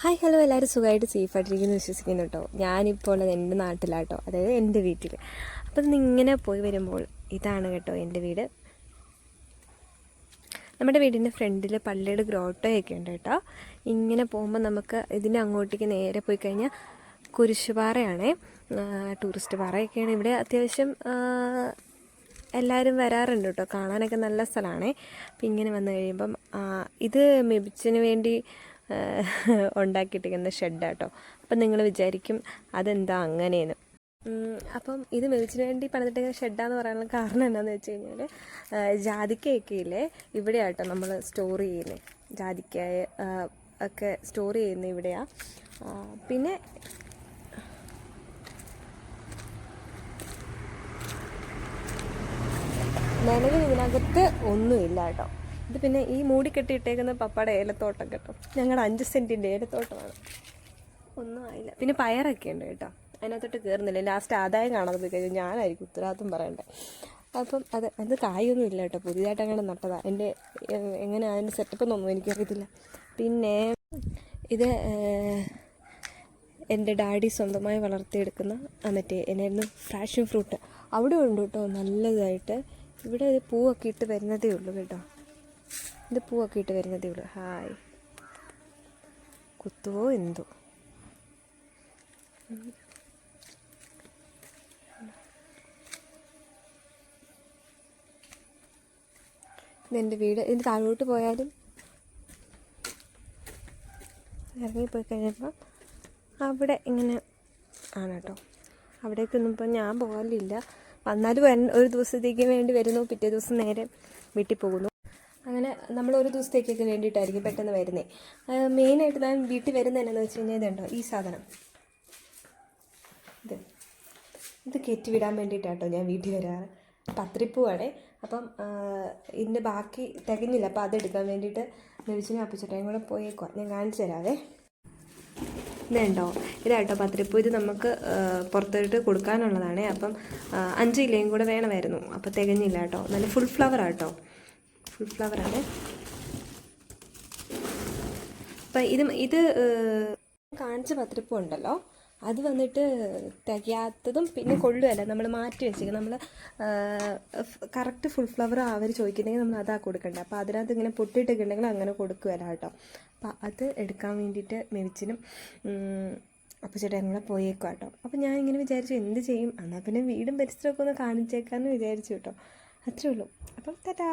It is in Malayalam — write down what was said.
ഹായ് ഹലോ, എല്ലാവരും സുഖമായിട്ട് സേഫായിട്ടിരിക്കുന്നു വിശ്വസിക്കുന്നു കേട്ടോ. ഞാനിപ്പോൾ ഉള്ളത് എൻ്റെ നാട്ടിലാട്ടോ, അതായത് എൻ്റെ വീട്ടിൽ. അപ്പം ഇങ്ങനെ പോയി വരുമ്പോൾ ഇതാണ് കേട്ടോ എൻ്റെ വീട്. നമ്മുടെ വീടിൻ്റെ ഫ്രണ്ടിൽ പള്ളിയുടെ ഗ്രോട്ടോയൊക്കെ ഉണ്ട് കേട്ടോ. ഇങ്ങനെ പോകുമ്പോൾ നമുക്ക് ഇതിൻ്റെ അങ്ങോട്ടേക്ക് നേരെ പോയി കഴിഞ്ഞാൽ കുരിശുപാറയാണേ, ടൂറിസ്റ്റ് പാറയൊക്കെയാണ്. ഇവിടെ അത്യാവശ്യം എല്ലാവരും വരാറുണ്ട് കേട്ടോ, കാണാനൊക്കെ നല്ല സ്ഥലമാണേ. അപ്പം ഇങ്ങനെ വന്നു കഴിയുമ്പം ഇത് മെബിച്ചിന് വേണ്ടി ഉണ്ടാക്കിയിട്ടിരിക്കുന്ന ഷെഡാട്ടോ. അപ്പം നിങ്ങൾ വിചാരിക്കും അതെന്താ അങ്ങനെയെന്ന്. അപ്പം ഇത് മെബിച്ചിന് വേണ്ടി പണിതിട്ടിരിക്കുന്ന ഷെഡാന്ന് പറയാനുള്ള കാരണം എന്താണെന്ന് വെച്ച് കഴിഞ്ഞാൽ, ജാതിക്കയൊക്കെ ഇല്ലേ ഇവിടെയാട്ടോ നമ്മൾ സ്റ്റോർ ചെയ്യുന്നത്. ജാതിക്കായ ഒക്കെ സ്റ്റോർ ചെയ്യുന്നത് ഇവിടെയാണ്. പിന്നെ നിലവിൽ ഇതിനകത്ത് ഒന്നുമില്ല കേട്ടോ. ഇത് പിന്നെ ഈ മൂടി കെട്ടിയിട്ടേക്കുന്ന പപ്പയുടെ ഏലത്തോട്ടം കേട്ടോ, ഞങ്ങളുടെ 5 സെൻറ്റിൻ്റെ ഏലത്തോട്ടമാണ്. ഒന്നും ആയില്ല. പിന്നെ പയറൊക്കെ ഉണ്ട് കേട്ടോ, അതിനകത്തോട്ട് കയറുന്നില്ല. ലാസ്റ്റ് ആദായം കാണാതെ പോയി കഴിഞ്ഞാൽ ഞാനായിരിക്കും ഉത്തരവാദിത്വം പറയണ്ടേ. അപ്പം അത് കായൊന്നും ഇല്ല കേട്ടോ, പുതിയതായിട്ട് അങ്ങനെ നട്ടതാണ്. എൻ്റെ എങ്ങനെ അതിൻ്റെ സെറ്റപ്പൊന്നും എനിക്കറിയത്തില്ല. പിന്നെ ഇത് എൻ്റെ ഡാഡി സ്വന്തമായി വളർത്തിയെടുക്കുന്ന മറ്റേ എന്നായിരുന്നു ഫ്രാഷൻ ഫ്രൂട്ട് അവിടെ ഉണ്ട് കേട്ടോ, നല്ലതായിട്ട്. ഇവിടെ ഇത് പൂവൊക്കെ ഇട്ട് വരുന്നതേ ഉള്ളൂ കേട്ടോ, ഇത് പൂവൊക്കെ ഇട്ട് വരുന്നതേ ഉള്ളൂ. ഹായ്, കുത്തുവോ എന്തോ. ഇതെൻ്റെ വീട്. ഇതിൻ്റെ താഴോട്ട് പോയാലും ഇറങ്ങിപ്പോയി കഴിയുമ്പോൾ അവിടെ ഇങ്ങനെ ആണ് കേട്ടോ. അവിടേക്കൊന്നും ഇപ്പം ഞാൻ പോകാനില്ല. വന്നാലും ഒരു ദിവസത്തേക്ക് വേണ്ടി വരുന്നു, പിറ്റേ ദിവസം നേരെ വീട്ടിൽ പോകുന്നു. അങ്ങനെ നമ്മൾ ഒരു ദിവസത്തേക്കൊക്കെ വേണ്ടിയിട്ടായിരിക്കും പെട്ടെന്ന് വരുന്നത്. മെയിനായിട്ട് ഞാൻ വീട്ടിൽ വരുന്നത് എന്നാന്ന് വെച്ച് കഴിഞ്ഞാൽ ഇതുണ്ടോ, ഈ സാധനം ഇത് കയറ്റിവിടാൻ വേണ്ടിയിട്ടാട്ടോ ഞാൻ വീട്ടിൽ വരാറ്. പത്രിപ്പൂവാണേ. അപ്പം ഇതിൻ്റെ ബാക്കി തികഞ്ഞില്ല, അപ്പോൾ അതെടുക്കാൻ വേണ്ടിയിട്ട് മെവിച്ചിനും അപ്പച്ചട്ടയും കൂടെ പോയേക്കുക. ഞാൻ കാണിച്ചു തരാവേ. ഇതുണ്ടോ, ഇതാട്ടോ പത്രിപ്പൂ. ഇത് നമുക്ക് പുറത്തോട്ട് കൊടുക്കാനുള്ളതാണ്. അപ്പം 5 ഇലയും കൂടെ വേണമായിരുന്നു, അപ്പോൾ തികഞ്ഞില്ല കേട്ടോ. നല്ല ഫുൾ ഫ്ലവറാട്ടോ, ഫുൾ ഫ്ലവറാണ്. അപ്പം ഇത് കാണിച്ച പത്രിപ്പൂ ഉണ്ടല്ലോ, അത് വന്നിട്ട് തികയാത്തതും പിന്നെ കൊള്ളുകയല്ല, നമ്മൾ മാറ്റി വെച്ചേക്കും. നമ്മൾ കറക്റ്റ് ഫുൾ ഫ്ലവർ അവർ ചോദിക്കുന്നെങ്കിൽ നമ്മൾ അതാ കൊടുക്കണ്ടേ. അപ്പോൾ അതിനകത്ത് ഇങ്ങനെ പൊട്ടിയിട്ടൊക്കെ ഉണ്ടെങ്കിൽ അങ്ങനെ കൊടുക്കുകയല്ല കേട്ടോ. അപ്പോൾ അത് എടുക്കാൻ വേണ്ടിയിട്ട് മെവിച്ചിനും അപ്പച്ചേട്ടനും കൂടെ പോയേക്കും കേട്ടോ. അപ്പോൾ ഞാൻ ഇങ്ങനെ വിചാരിച്ചു എന്ത് ചെയ്യും, എന്നാൽ പിന്നെ വീടും പരിസരമൊക്കെ ഒന്ന് കാണിച്ചേക്കാമെന്ന് വിചാരിച്ചു കേട്ടോ. അത്രേ ഉള്ളൂ. അപ്പം ടാറ്റാ.